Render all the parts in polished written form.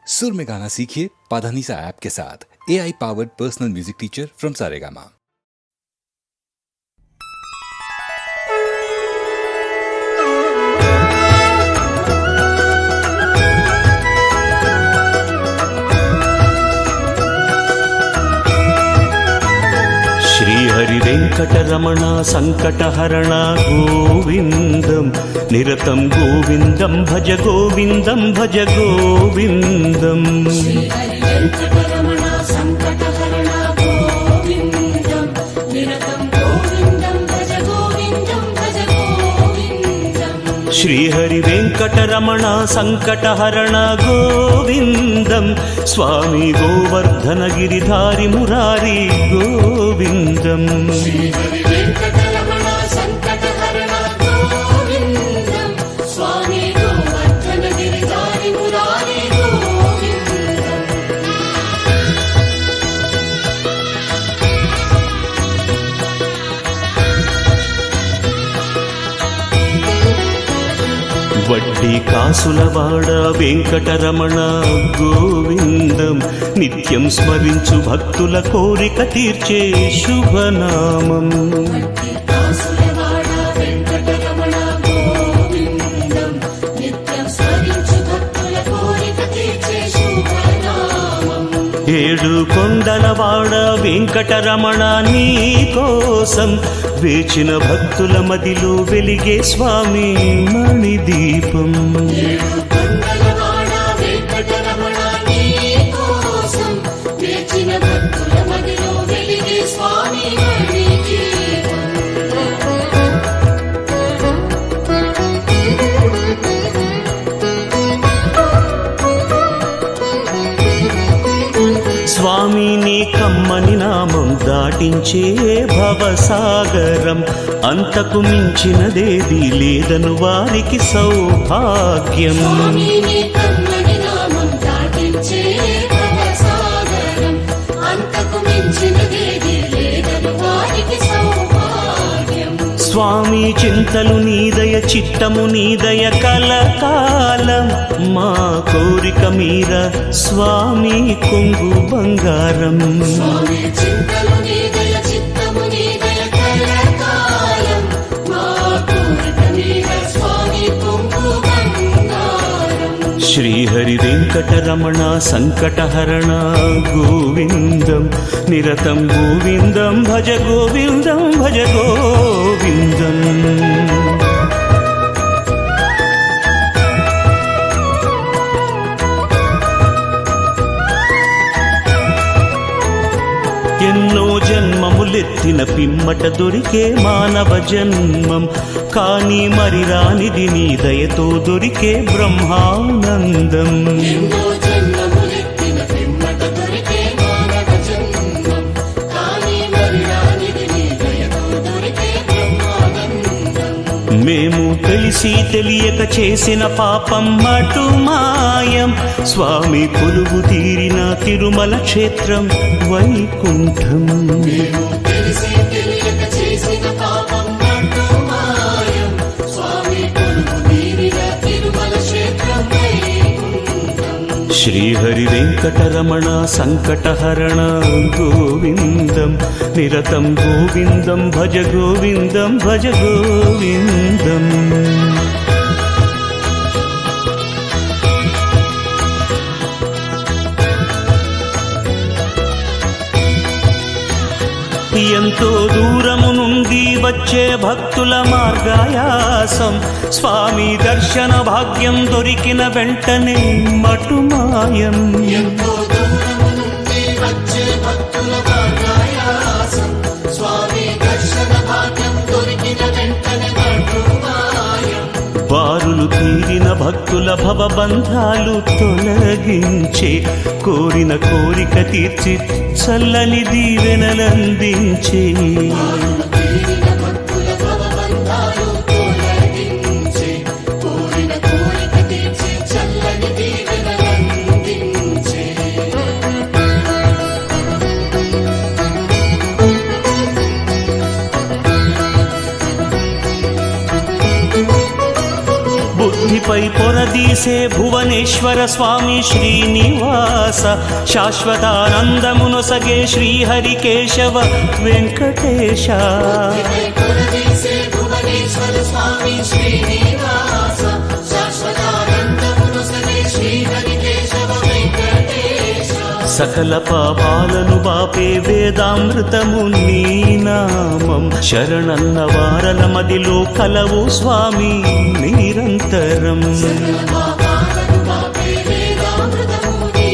सुर में गाना सीखिए पाधानीसा ऐप के साथ। AI powered personal music teacher from Saregama. श्रीहरि वेंकटरमण संकटहरण गोविंदं निरतं गोविंदं भज गोविंदं भज गोविंदं। श्रीहरि वेंकटरमण संकटहरण गोविंदं निरतं गोविंदं भज गोविंदं भज गोविंदं। श्रीहरि वेंकटरमण संकटहरण गोविंदं स्वामी गोवर्धन गिरिधारी मुरारी गोविंदं। श्रीहरि वेंकटरमण संकटहरण गोविंदं स्वामी गोवर्धन गिरिधारी मुरारी गोविंदं। వడ్డీ కాసులవాడ వెంకటరమణ గోవిందం నిత్యం స్మరించు భక్తుల కోరిక తీర్చే శుభనామం। దాసులవాడ వెంకటరమణ గోవిందం నిత్యం స్మరించు భక్తుల కోరిక తీర్చే శుభనామం। ఏడు కొండలవాడ వెంకటరమణ నీ కోసం వేచిన భక్తుల మదిలో వెలిగే స్వామి మణిదీపం। ఏడు కొండలవాడ వెంకటరమణ నీ కోసం వేచిన భక్తుల మదిలో వెలిగే స్వామి మణిదీపం। స్వామి నీ కమ్మని నామం దాటించే భవసాగరం అంతకు మించినదేది లేదను వారికి సౌభాగ్యం। స్వామి నీ కమ్మని నామం దాటించే భవసాగరం అంతకు మించినదేది లేదను వారికి సౌభాగ్యం। స్వామి చింతలు నీదయ చిత్తము నీదయ కలకాలం మా కోరిక మీర స్వామి కొంగు బంగారం। స్వామి చింతలు నీదయ చిత్తము నీదయ కలకాలం మా కోరిక మీద స్వామి కొంగు బంగారం। శ్రీహరి వెంకటరమణ సంకటహరణ గోవిందం నిరతం గోవిందం భజ గోవిందం భజ గోవిందం। ఎన్నో జన్మములెత్తిన పిమ్మట దొరికే మానవ జన్మం కానీ మరి రానిది నీ దయతో దొరికే బ్రహ్మానందం। ఎన్నో జన్మములెత్తిన పిమ్మట దొరికే మానవ జన్మం కానీ మరి రానిది నీ దయతో దొరికే బ్రహ్మానందం। మేము తెలిసి తెలియక చేసిన పాపం మటు మాయం స్వామి కొలువు తీరిన తిరుమల క్షేత్రం వైకుంఠం। మేము తెలిసి తెలియక చేసిన పాపం అంటూ మాయం స్వామి కొలువు తీరిన తిరుమల క్షేత్రం వైకుంఠం। శ్రీహరి వెంకటరమణ సంకటహరణ గోవిందం నిరతం గోవిందం భజ గోవిందం భజ గోవిందం। ఎంతో దూరము నుండి వచ్చే భక్తుల మార్గాయాసం స్వామి దర్శన భాగ్యం దొరికిన వెంటనే మటుమాయం। ఎంతో దూరము నుండి వచ్చే భక్తుల మార్గాయాసం స్వామి దర్శన భాగ్యం దొరికిన వెంటనే మటుమాయం। బారులు తీరిన భక్తుల భవబంధాలు తొలగించే కోరిన కోరిక తీర్చి చల్లని దీవెనలందించే। తీరిన భక్తుల భవబంధాలు తొలగించే కోరిన కోరిక తీర్చి చల్లని దీవెనలందించే। బుద్ధిపై పొర కొలదీసే భువనేశ్వర స్వామి శ్రీనివాస శాశ్వతానందమునొసగే శ్రీహరి కేశవ వెంకటేశ కొలదీసే భువనేశ్వర స్వామి శ్రీనివాస శాశ్వతానందమునొసగే శ్రీహరి కేశవ వెంకటేశ సకల పాపాలను బాపే వేదామృతము నీ నామం శరణన్న వారల మదిలో కలవు స్వామి నిరంతరం పాపాలను బాపే వేదామృతము నీ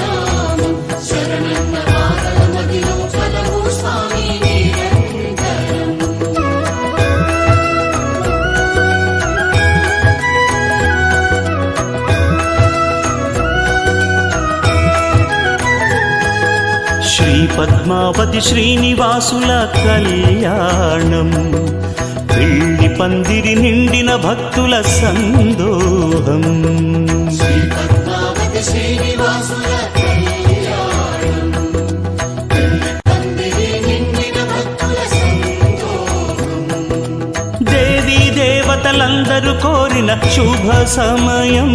నామం శరణన్న వారల మదిలో కలవు స్వామి నిరంతరం శ్రీ పద్మావతి శ్రీనివాసుల కళ్యాణం పెళ్లి పందిరి నిండిన భక్తుల సందోహం శ్రీ పద్మావతి శ్రీనివాసుల కళ్యాణం పందిరి నిండిన భక్తుల సంతోషం దేవీ దేవతలందరూ కోరిన శుభ సమయం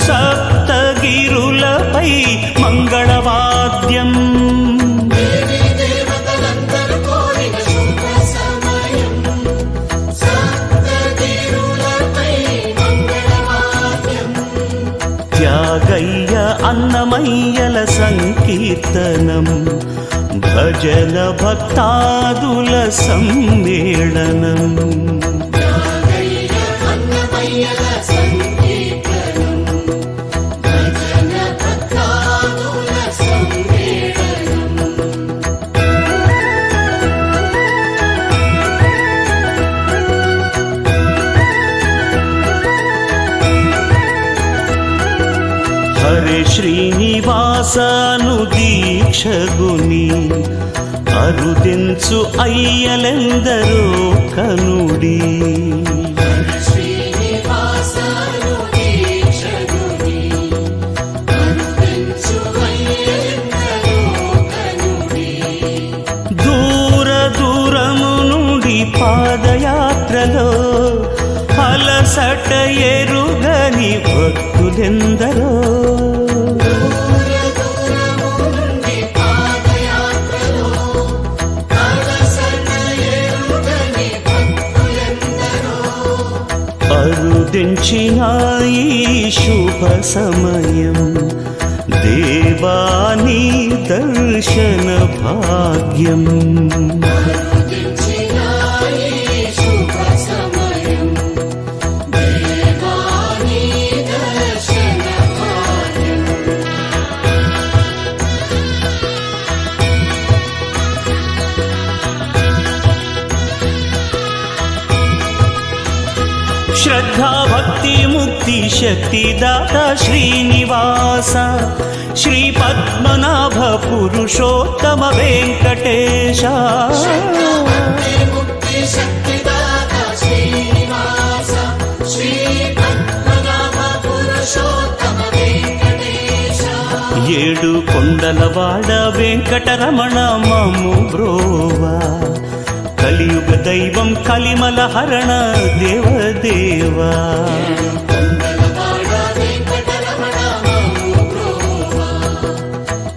సప్తగిరులపై మంగళవాద్యం దేవీ దేవతలందరూ కోరిన శుభ సమయం సప్తగిరులపై మంగళవాద్యం త్యాగయ్య అన్నమయ్యల సంకీర్తనం భజన భక్తాదుల సమ్మేళనం త్యాగయ్య అన్నమయ్యల సంకీర్తనం భజన భక్తాదుల సమ్మేళనం హరే శ్రీనివాసను దీక్షగుని అరుదించు అయ్యలెందరో కనుడి శ్రీనివాసను దీక్షగుని కరుణించు అయ్యెందరో కనుడి దూర దూరము నుండి పాదయాత్రలో అలసట ఎరుగని భక్తులెందరో దూర దూరము నుండి పాదయాత్రలో అలసట ఎరుగని భక్తులెందరో అరుదించిన ఈ శుభ సమయం దేవాని దర్శన భాగ్యం కరుణించిన ఈ శుభ సమయం దేవాని దర్శన భాగ్యం శ్రద్ధా భక్తి ముక్తి శక్తి దాత శ్రీనివాస శ్రీ పద్మనాభ పురుషోత్తమ వెంకటేశ ముక్తి శక్తిదాత శ్రీనివాస శ్రీ పద్మనాభ పురుషోత్తమ వెంకటేశ ఏడు కొండలవాడ వెంకటరమణ మము బ్రోవా కలియుగ దైవం కలిమల హరణ దేవదేవా కొండలవాడ వెంకటరమణ మము బ్రోవా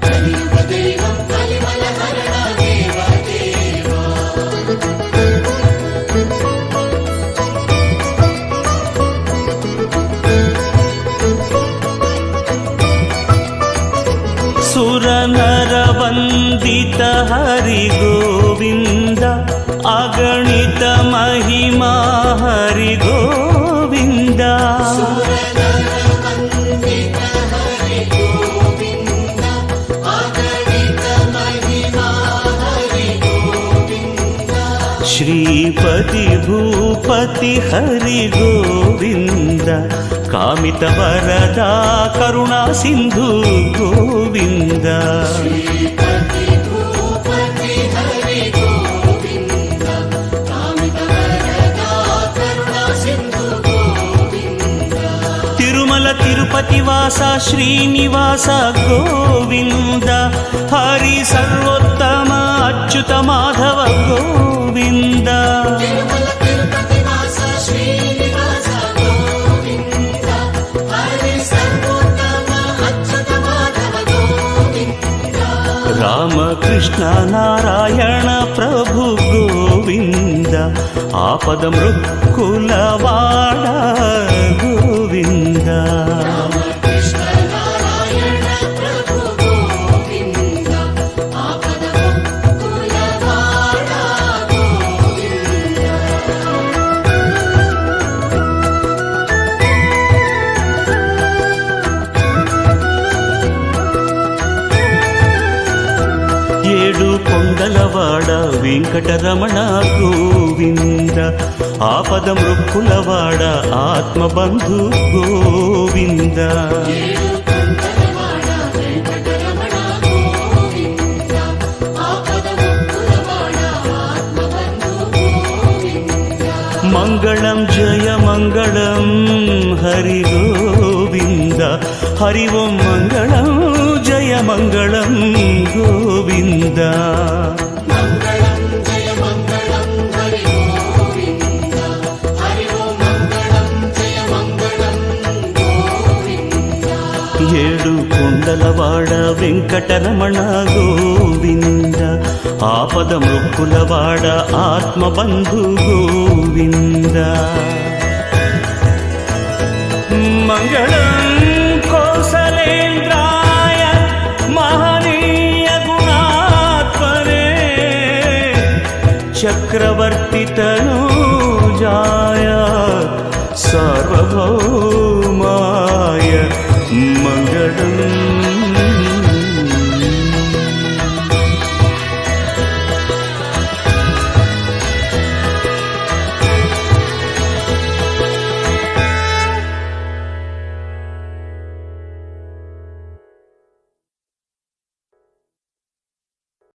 కలియుగ దైవం కలిమల హరణ దేవదేవా సురనర వందిత హరి గోవింద అగణిత మహిమా హరి గోవింద సురనరవందిత హరి గోవింద అగణిత మహిమా హరి గోవింద శ్రీపతి భూపతి హరి గోవింద కామిత వరదా కరుణా సింధు గోవింద శ్రీపతి భూపతి హరి గోవింద కామిత వరదా కరుణా సింధు గోవింద తిరుమల తిరుపతి వాస శ్రీనివాస గోవింద హరి సర్వోత్తమ అచ్యుత మాధవ గోవింద తిరుమల తిరుపతి వాస శ్రీనివాస గోవింద రామకృష్ణ నారాయణ ప్రభు గోవింద ఆపద మృక్కులవాడ గోవింద కృష్ణ నారాయణ ప్రభు గోవింద ఆపద కులవాడ గోవింద 7 కొండలవాడ వెంకటరమణ గోవింద ఆపద మృక్కులవాడ ఆత్మబంధు గోవింద కొండలవాడ వెంకటరమణ గోవింద ఆపద కులవాడ ఆత్మబంధు గోవింద మంగళం జయ మంగళం హరి గోవింద హరి ఓం మంగళం జయ మంగళం గోవింద మంగళం జయ మంగళం హరి గోవింద హరి ఓం మంగళం జయ మంగళం గోవింద 7 కొండలవాడ వెంకటరమణ గోవింద ఆపద మృక్కులవాడ ఆత్మబంధు గోవింద మంగళం కౌసలేంద్రాయ మహనీయ గుణాత్మనే చక్రవర్తి తనూజాయ సార్వభౌమాయ మంగళం